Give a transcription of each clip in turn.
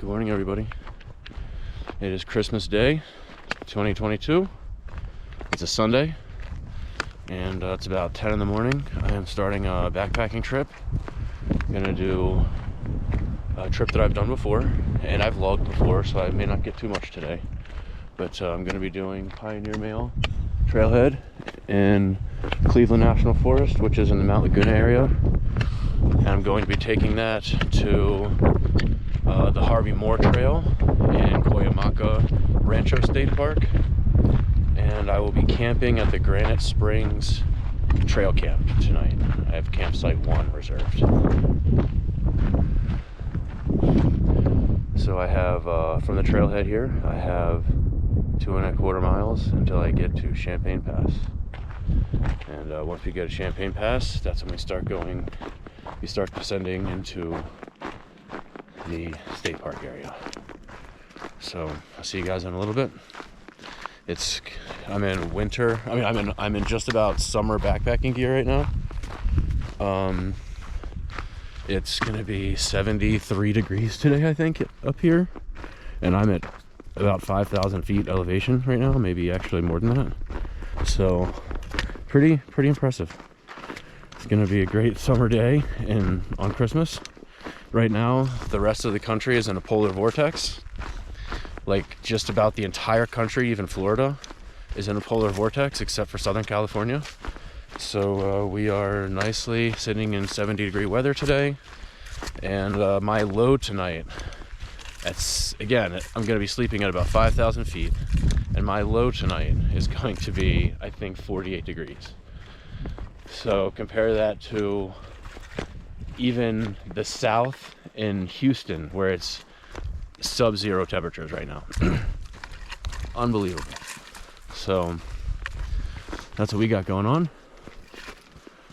Good morning, everybody. It is Christmas Day 2022. It's a Sunday, and it's about 10 in the morning. I am starting a backpacking trip. I'm gonna do a trip that I've done before, and I've vlogged before, so I may not get too much today. But I'm gonna be doing Pioneer Mail Trailhead in Cleveland National Forest, which is in the Mount Laguna area. And I'm going to be taking that to the Harvey Moore Trail in Cuyamaca Rancho State Park, and I will be camping at the Granite Springs Trail Camp tonight. I have campsite 1 reserved. So I have, from the trailhead here, I have 2¼ miles until I get to Champagne Pass. And once we get to Champagne Pass, that's when we start descending into the state park area. So I'll see you guys in a little bit. I'm in winter. I'm in just about summer backpacking gear right now. It's gonna be 73 degrees today, I think, up here, and I'm at about 5,000 feet elevation right now, maybe actually more than that. So pretty impressive. It's gonna be a great summer day on Christmas. Right now, the rest of the country is in a polar vortex. Like, just about the entire country, even Florida, is in a polar vortex, except for Southern California. So we are nicely sitting in 70-degree weather today. And my low tonight, I'm going to be sleeping at about 5,000 feet. And my low tonight is going to be, I think, 48 degrees. So compare that to even the south in Houston, where it's sub-zero temperatures right now. Unbelievable. So that's what we got going on.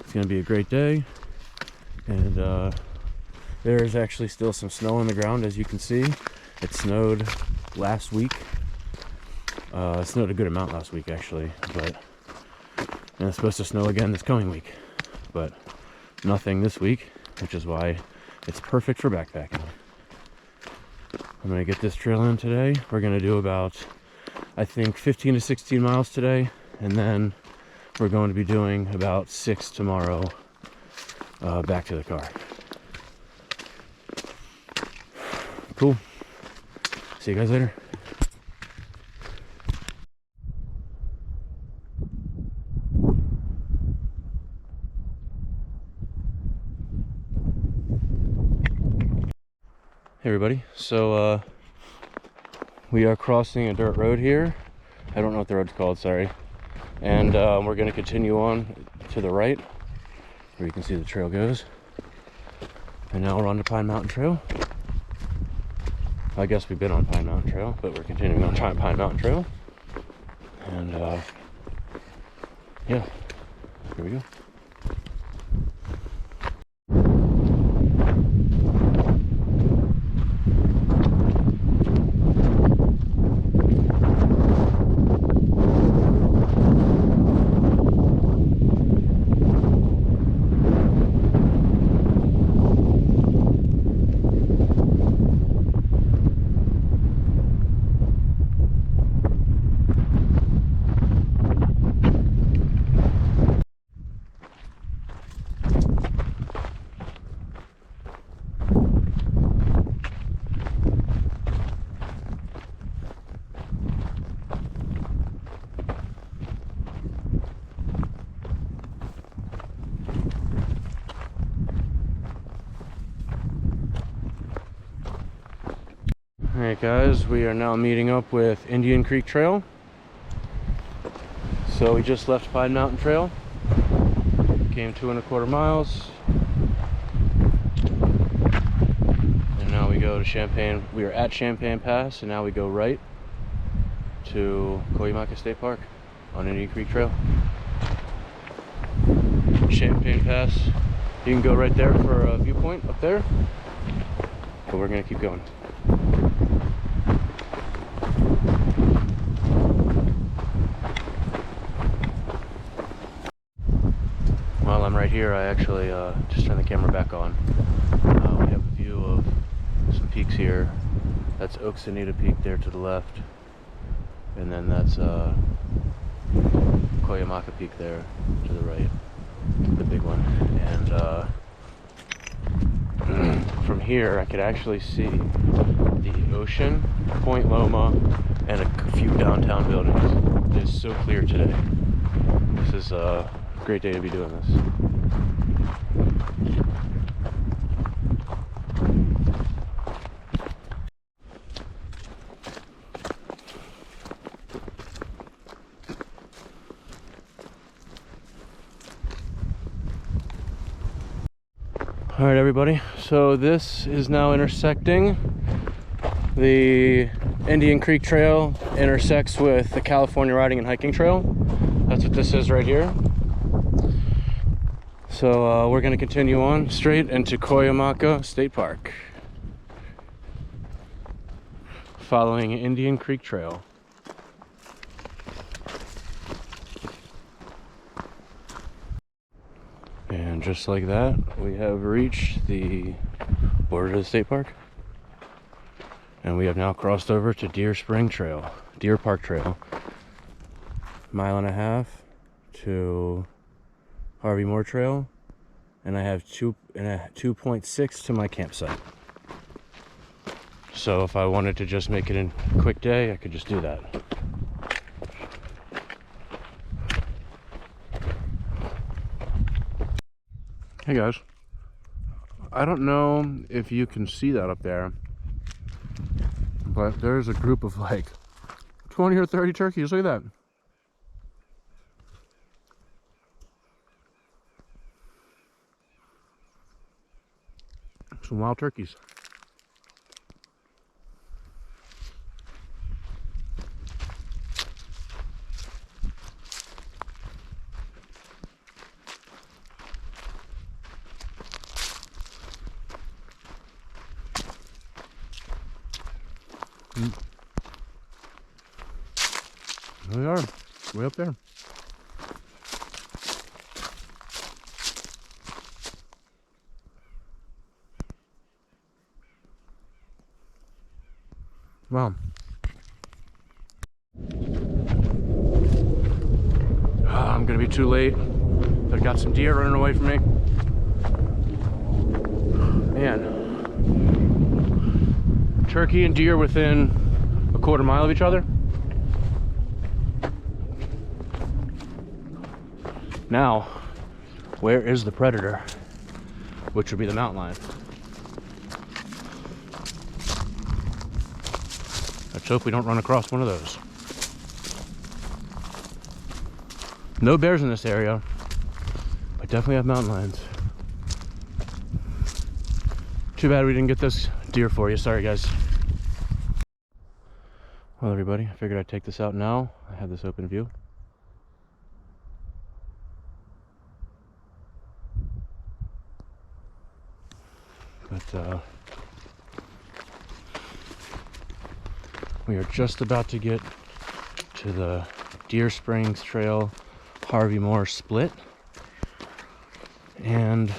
It's gonna be a great day, and there's actually still some snow on the ground, as you can see. It snowed last week. It snowed a good amount last week, actually, and it's supposed to snow again this coming week, but nothing this week, which is why it's perfect for backpacking. I'm gonna get this trail in today. We're gonna do about, I think, 15 to 16 miles today, and then we're going to be doing about 6 tomorrow, back to the car. Cool. See you guys later. Hey everybody, so we are crossing a dirt road here. I don't know what the road's called, sorry. And we're going to continue on to the right, where you can see the trail goes. And now we're on to Pine Mountain Trail. I guess we've been on Pine Mountain Trail, but we're continuing on Pine Mountain Trail. And yeah, here we go. Alright guys, we are now meeting up with Indian Creek Trail. So we just left Pine Mountain Trail, came 2¼ miles, and now we go to Champagne. We are at Champagne Pass, and now we go right to Cuyamaca State Park on Indian Creek Trail. Champagne Pass, you can go right there for a viewpoint up there, but we're going to keep going. While I'm right here, I actually just turned the camera back on. We have a view of some peaks here That's Oxanita Peak there to the left. And then that's Cuyamaca Peak there to the right. The big one. And from here I could actually see the ocean, Point Loma, and a few downtown buildings. It is so clear today. This is a great day to be doing this. All right, everybody, so this is now intersecting. The Indian Creek Trail intersects with the California Riding and Hiking Trail. That's what this is right here. So we're going to continue on straight into Cuyamaca State Park, following Indian Creek Trail. And just like that, we have reached the border of the state park. And we have now crossed over to Deer Park Trail. 1.5 miles to Harvey Moore Trail. And I have 2.6 to my campsite. So if I wanted to just make it a quick day, I could just do that. Hey guys, I don't know if you can see that up there, but there's a group of like 20 or 30 turkeys. Look at that. Some wild turkeys. There they are, way up there. Wow. I'm gonna be too late. I've got some deer running away from me. Man. Turkey and deer within a 1/4 mile of each other. Now, where is the predator? Which would be the mountain lion. Let's hope we don't run across one of those. No bears in this area, but definitely have mountain lions. Too bad we didn't get this deer for you. Sorry, guys. Well, everybody, I figured I'd take this out now. I have this open view. But we are just about to get to the Deer Springs Trail Harvey Moore split. And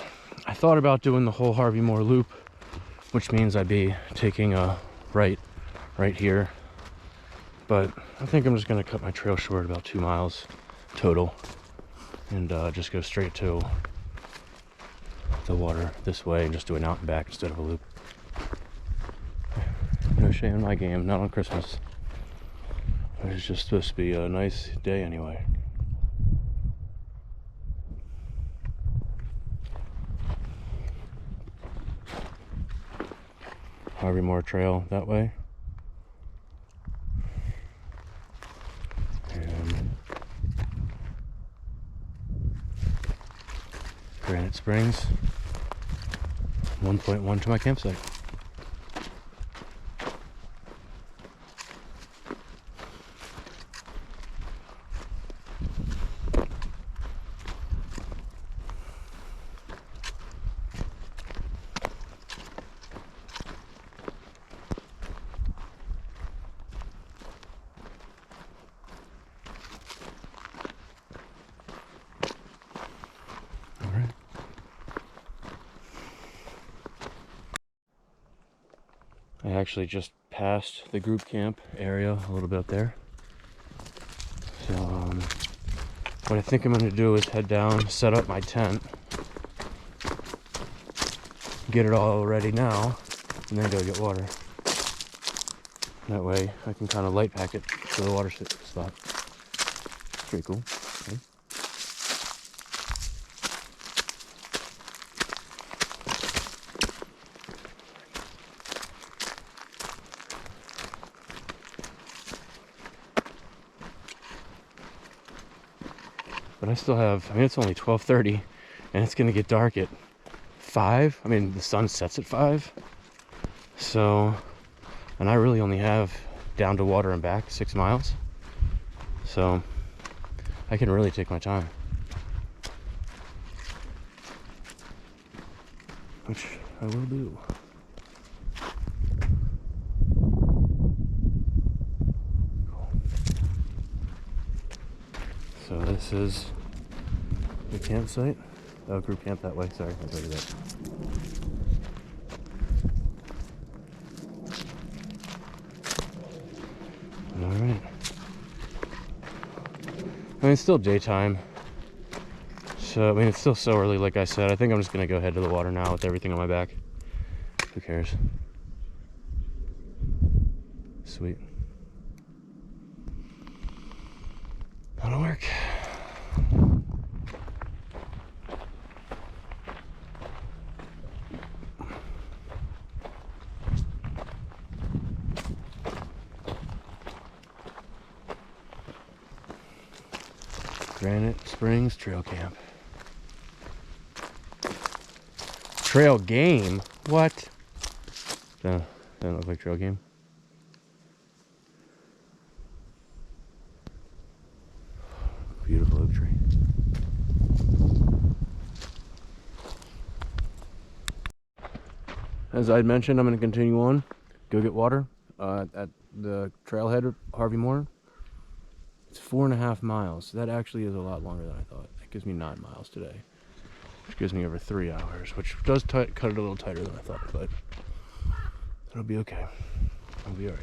I thought about doing the whole Harvey Moore loop, which means I'd be taking a right here. But I think I'm just going to cut my trail short, about 2 miles total, and just go straight to the water this way and just do an out and back instead of a loop. No shame in my game, not on Christmas. It's just supposed to be a nice day anyway. Harvey Moore Trail that way. And Granite Springs. 1.1 to my campsite. I actually just past the group camp area a little bit up there. So what I think I'm going to do is head down, set up my tent, get it all ready now, and then go get water. That way I can kind of light pack it to the water spot. Pretty cool. Okay. But I still have, I mean, it's only 12:30 and it's gonna get dark at 5. I mean, the sun sets at 5. So, and I really only have down to water and back 6 miles. So, I can really take my time. Which I will do. So this is the campsite. Oh, group camp that way. Sorry, I told you that. All right. I mean, it's still daytime. So, I mean, it's still so early, like I said. I think I'm just going to go head to the water now with everything on my back. Who cares? Sweet. That'll work. Granite Springs Trail Camp. Trail game? What? No, doesn't look like trail game. Beautiful oak tree. As I'd mentioned, I'm going to continue on, go get water at the trailhead of Harvey Moore. It's 4.5 miles. That actually is a lot longer than I thought. That gives me 9 miles today, which gives me over 3 hours, which does cut it a little tighter than I thought, but it'll be okay. I'll be all right.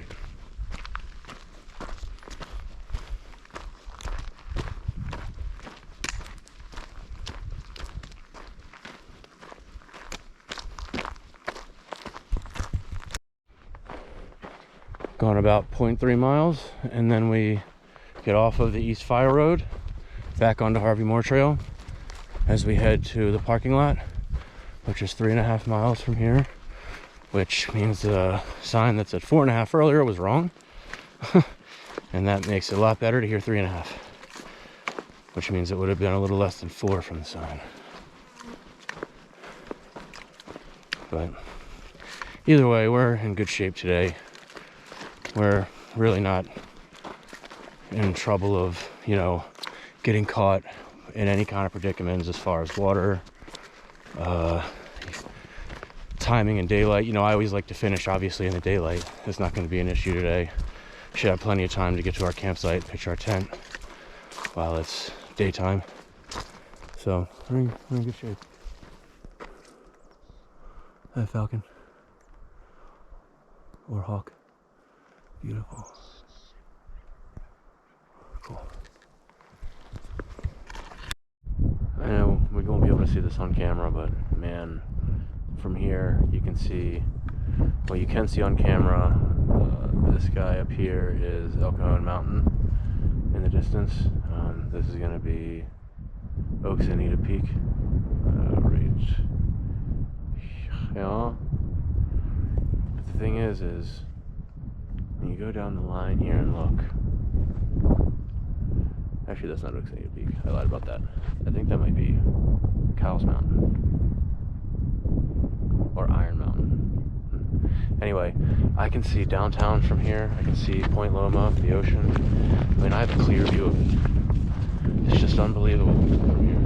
Gone about 0.3 miles, and then we get off of the East Fire Road back onto Harvey Moore Trail as we head to the parking lot, which is 3.5 miles from here, which means the sign that said 4.5 earlier was wrong. And that makes it a lot better to hear 3.5, which means it would have been a little less than 4 from the sign. But either way, we're in good shape today. We're really not in trouble of, you know, getting caught in any kind of predicaments as far as water, timing and daylight. You know, I always like to finish obviously in the daylight. It's not going to be an issue today. Should have plenty of time to get to our campsite, pitch our tent while it's daytime. So we're in good shape. That falcon or hawk, beautiful. Cool. I know we won't be able to see this on camera, but man, from here you can see, well, you can see on camera, this guy up here is El Cajon Mountain in the distance. This is going to be Oaks Anita Peak. Right. Yeah. But the thing is when you go down the line here and look, actually, that's not Oaks Anita Peak. I lied about that. I think that might be Cowles Mountain or Iron Mountain. Anyway, I can see downtown from here. I can see Point Loma, the ocean. I mean, I have a clear view of it. It's just unbelievable from here.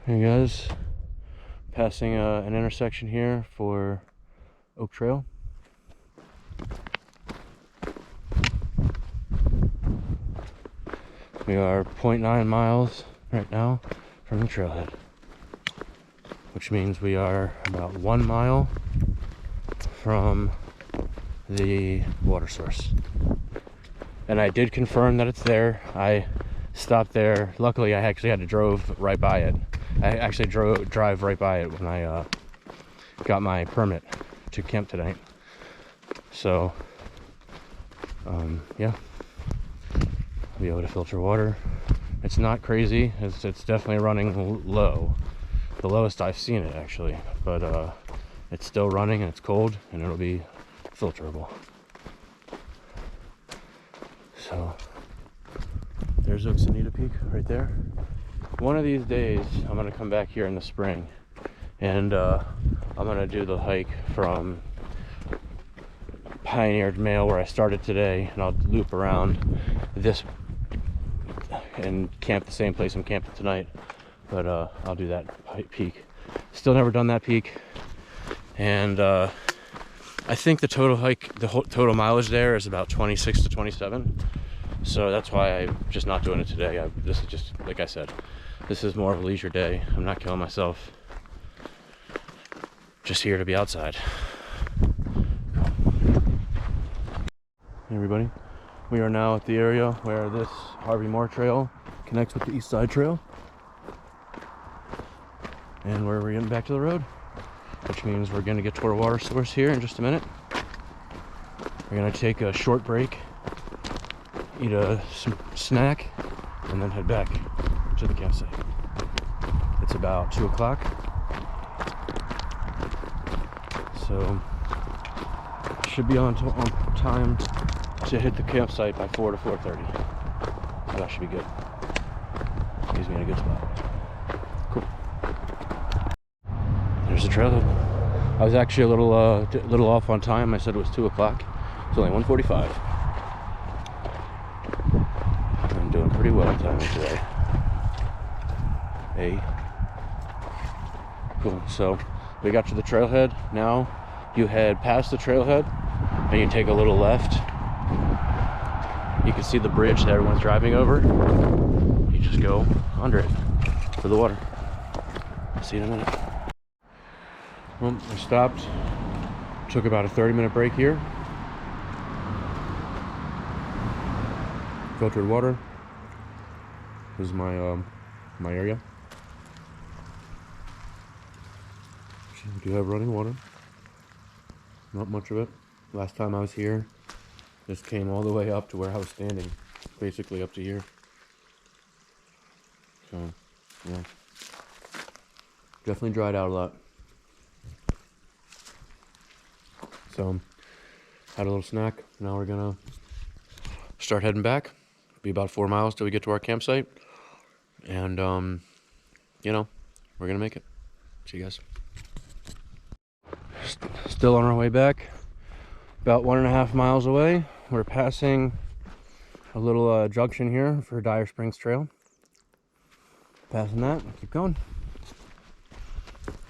Hey guys. Passing an intersection here for Oak Trail. We are 0.9 miles, right now from the trailhead, which means we are about 1 mile from the water source. And I did confirm that it's there. I stopped there. Luckily, I actually had to drive right by it. I actually drive right by it when I got my permit to camp tonight. So, yeah, I'll be able to filter water. It's not crazy. It's definitely running low. The lowest I've seen it, actually. But it's still running, and it's cold, and it'll be filterable. So, there's Oxanita Peak right there. One of these days, I'm going to come back here in the spring, and I'm going to do the hike from Pioneered Mail, where I started today, and I'll loop around this and camp the same place I'm camping tonight. But I'll do that peak. Still never done that peak, and I think the total hike, total mileage there is about 26 to 27. So that's why I'm just not doing it today. This is just, like I said, this is more of a leisure day. I'm not killing myself. Just here to be outside. Hey everybody, we are now at the area where this Harvey Moore Trail connects with the East Side Trail. And we're getting back to the road, which means we're going to get to our water source here in just a minute. We're going to take a short break, eat a snack, and then head back to the campsite. It's about 2 o'clock. So, should be on time to hit the campsite by 4 to 4:30. So that should be good. Gives me in a good spot. Cool. There's the trailhead. I was actually a little off on time. I said it was 2 o'clock. It's only 1:45. I'm doing pretty well timing today. Hey. Cool. So we got to the trailhead. Now you head past the trailhead and you take a little left. You can see the bridge that everyone's driving over. You just go under it to the water. See you in a minute. Well, I stopped. Took about a 30-minute break here. Filtered water. This is my my area. So we do have running water. Not much of it. Last time I was here, this came all the way up to where I was standing, basically up to here. So, yeah, definitely dried out a lot. So, had a little snack. Now we're gonna start heading back. Be about 4 miles till we get to our campsite, and you know, we're gonna make it. See you guys. Still on our way back. About 1.5 miles away. We're passing a little junction here for Dyer Springs Trail. Passing that, keep going.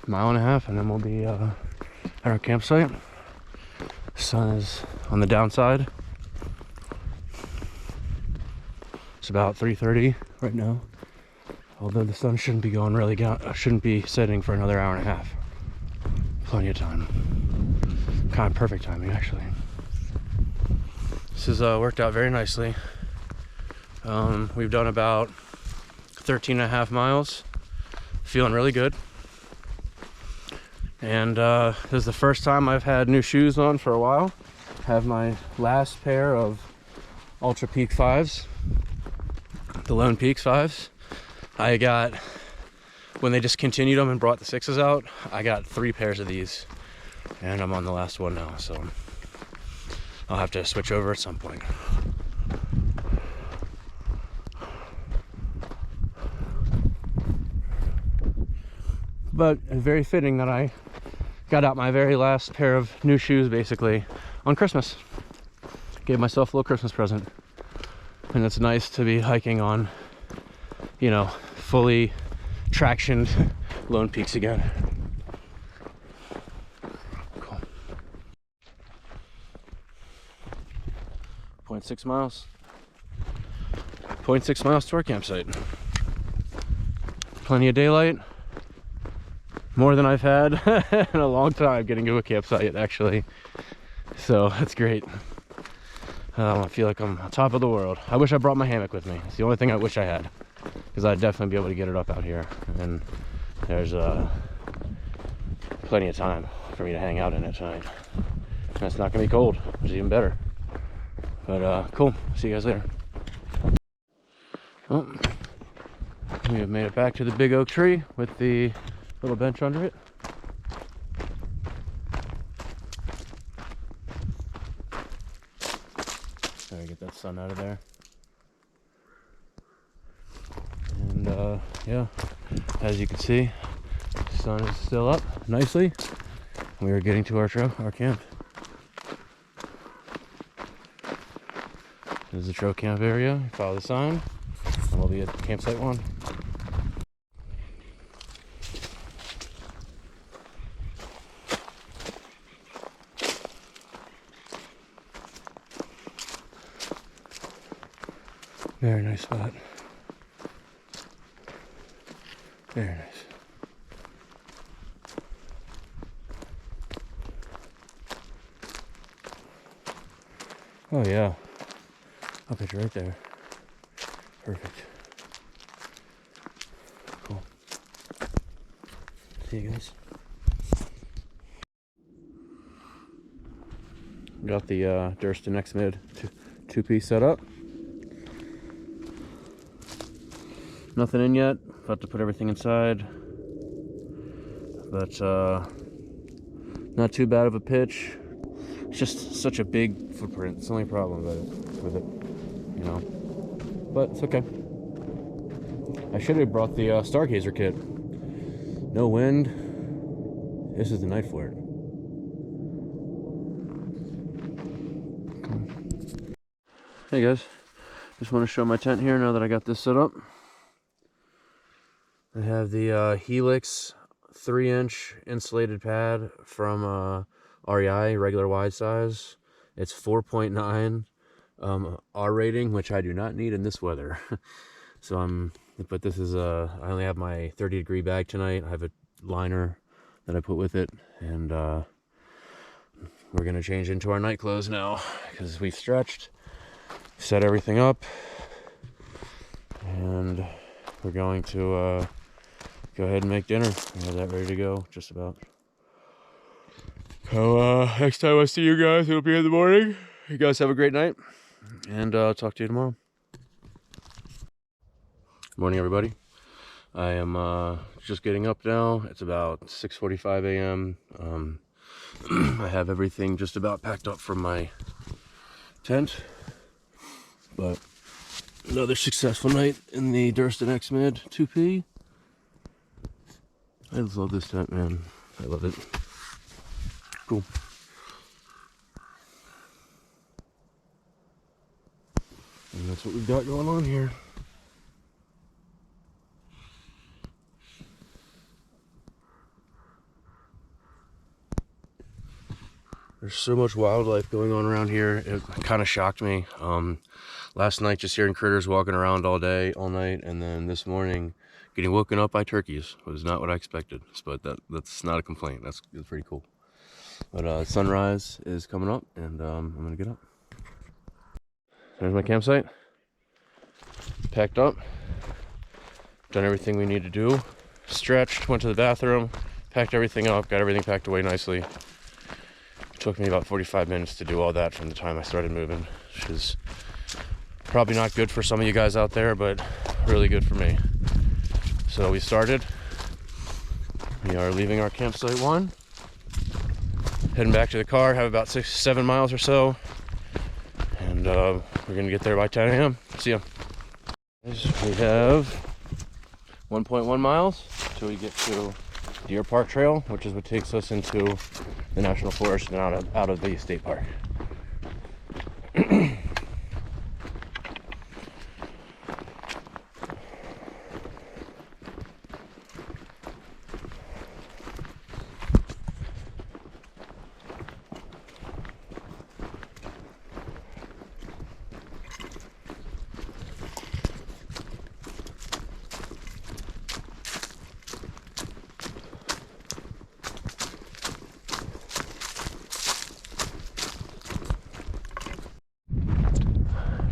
1.5 miles, and then we'll be at our campsite. Sun is on the downside. It's about 3:30 right now. Although the sun shouldn't be going really shouldn't be setting for another 1.5 hours. Plenty of time. Kind of perfect timing, actually. This has worked out very nicely. We've done about 13.5 miles. Feeling really good. And this is the first time I've had new shoes on for a while. Have my last pair of Ultra Peak 5s, the Lone Peaks 5s. I got, when they discontinued them and brought the 6s out, I got 3 pairs of these, and I'm on the last one now, so I'll have to switch over at some point. But it's very fitting that I got out my very last pair of new shoes basically on Christmas. Gave myself a little Christmas present. And it's nice to be hiking on, you know, fully tractioned Lone Peaks again. Cool. 0.6 miles. 0.6 miles to our campsite. Plenty of daylight. More than I've had in a long time getting to a campsite, actually. So that's great. I feel like I'm on top of the world. I wish I brought my hammock with me. It's the only thing I wish I had, because I'd definitely be able to get it up out here. And there's plenty of time for me to hang out in it tonight. And it's not gonna be cold, which is even better. But cool. See you guys later. Well, we have made it back to the big oak tree with the little bench under it. Sorry, get that sun out of there. And yeah, as you can see, the sun is still up nicely. We are getting to our camp. This is the trail camp area. Follow the sign, and we'll be at campsite 1. Very nice spot. Very nice. Oh yeah, I'll put you right there. Perfect. Cool. See you guys. Got the Durston X Mid 2-piece set up. Nothing in yet. About to put everything inside. But not too bad of a pitch. It's just such a big footprint. It's the only problem with it, you know. But it's okay. I should have brought the Stargazer kit. No wind. This is the night for it. Hey guys, just want to show my tent here now that I got this set up. I have the Helix 3-inch insulated pad from REI, regular wide size. It's 4.9 R rating, which I do not need in this weather. So but this is I only have my 30-degree bag tonight. I have a liner that I put with it, and we're gonna change into our night clothes now because we've stretched, set everything up, and we're going to go ahead and make dinner. We have that ready to go, just about. So next time I see you guys, it'll be in the morning. You guys have a great night, and I'll talk to you tomorrow. Morning, everybody. I am just getting up now. It's about 6:45 a.m. I have everything just about packed up from my tent, but another successful night in the Durston X Mid 2P. I just love this tent, man. I love it. Cool. And that's what we've got going on here. There's so much wildlife going on around here. It kind of shocked me. Last night, just hearing critters walking around all night, and then this morning, getting woken up by turkeys was not what I expected. But that's not a complaint. That's pretty cool. But sunrise is coming up, and I'm gonna get up. There's my campsite. Packed up. Done everything we need to do. Stretched. Went to the bathroom. Packed everything up. Got everything packed away nicely. It took me about 45 minutes to do all that from the time I started moving, which is probably not good for some of you guys out there, but really good for me. So we started. We are leaving our campsite 1. Heading back to the car, have about 6-7 miles or so. And we're gonna get there by 10 a.m. See ya. We have 1.1 miles till we get to Deer Park Trail, which is what takes us into the National Forest and out of the state park.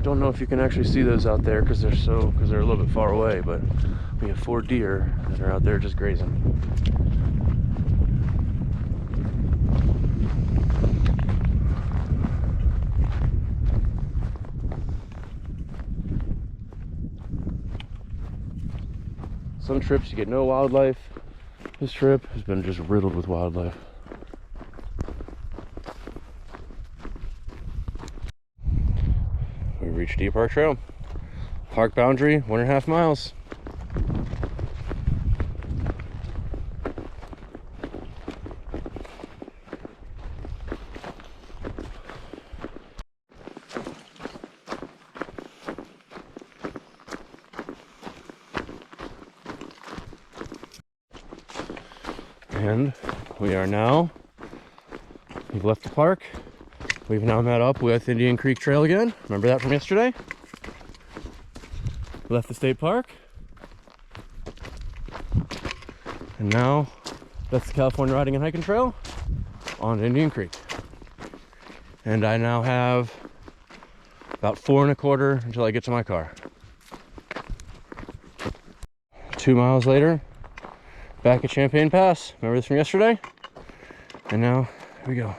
Don't know if you can actually see those out there because they're a little bit far away, but we have 4 deer that are out there just grazing. Some trips you get no wildlife. This trip has been just riddled with wildlife. We reached Deer Park Trail. Park boundary, 1.5 miles. And we've left the park. We've now met up with Indian Creek Trail again. Remember that from yesterday? Left the state park. And now that's the California Riding and Hiking Trail on Indian Creek. And I now have about 4.25 until I get to my car. 2 miles later, back at Champagne Pass. Remember this from yesterday? And now, here we go.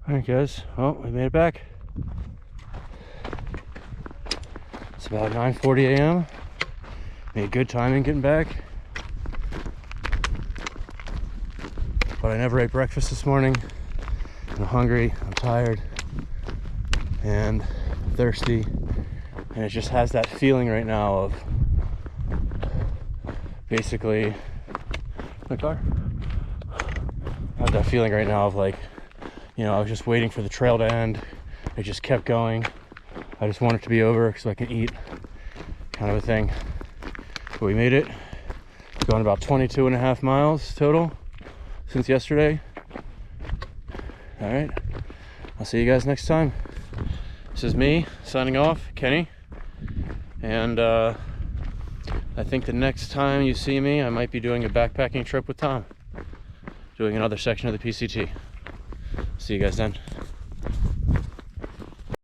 Alright guys, well, we made it back. It's about 9:40 a.m. Made good timing getting back. But I never ate breakfast this morning. I'm hungry, I'm tired, and thirsty. And it just has that feeling right now of basically my car. I have that feeling right now of like, you know, I was just waiting for the trail to end. It just kept going. I just want it to be over so I can eat, kind of a thing. But we made it. We've gone about 22.5 miles total since yesterday. All right, I'll see you guys next time. This is me signing off, Kenny. And I think the next time you see me, I might be doing a backpacking trip with Tom, doing another section of the PCT. See you guys then.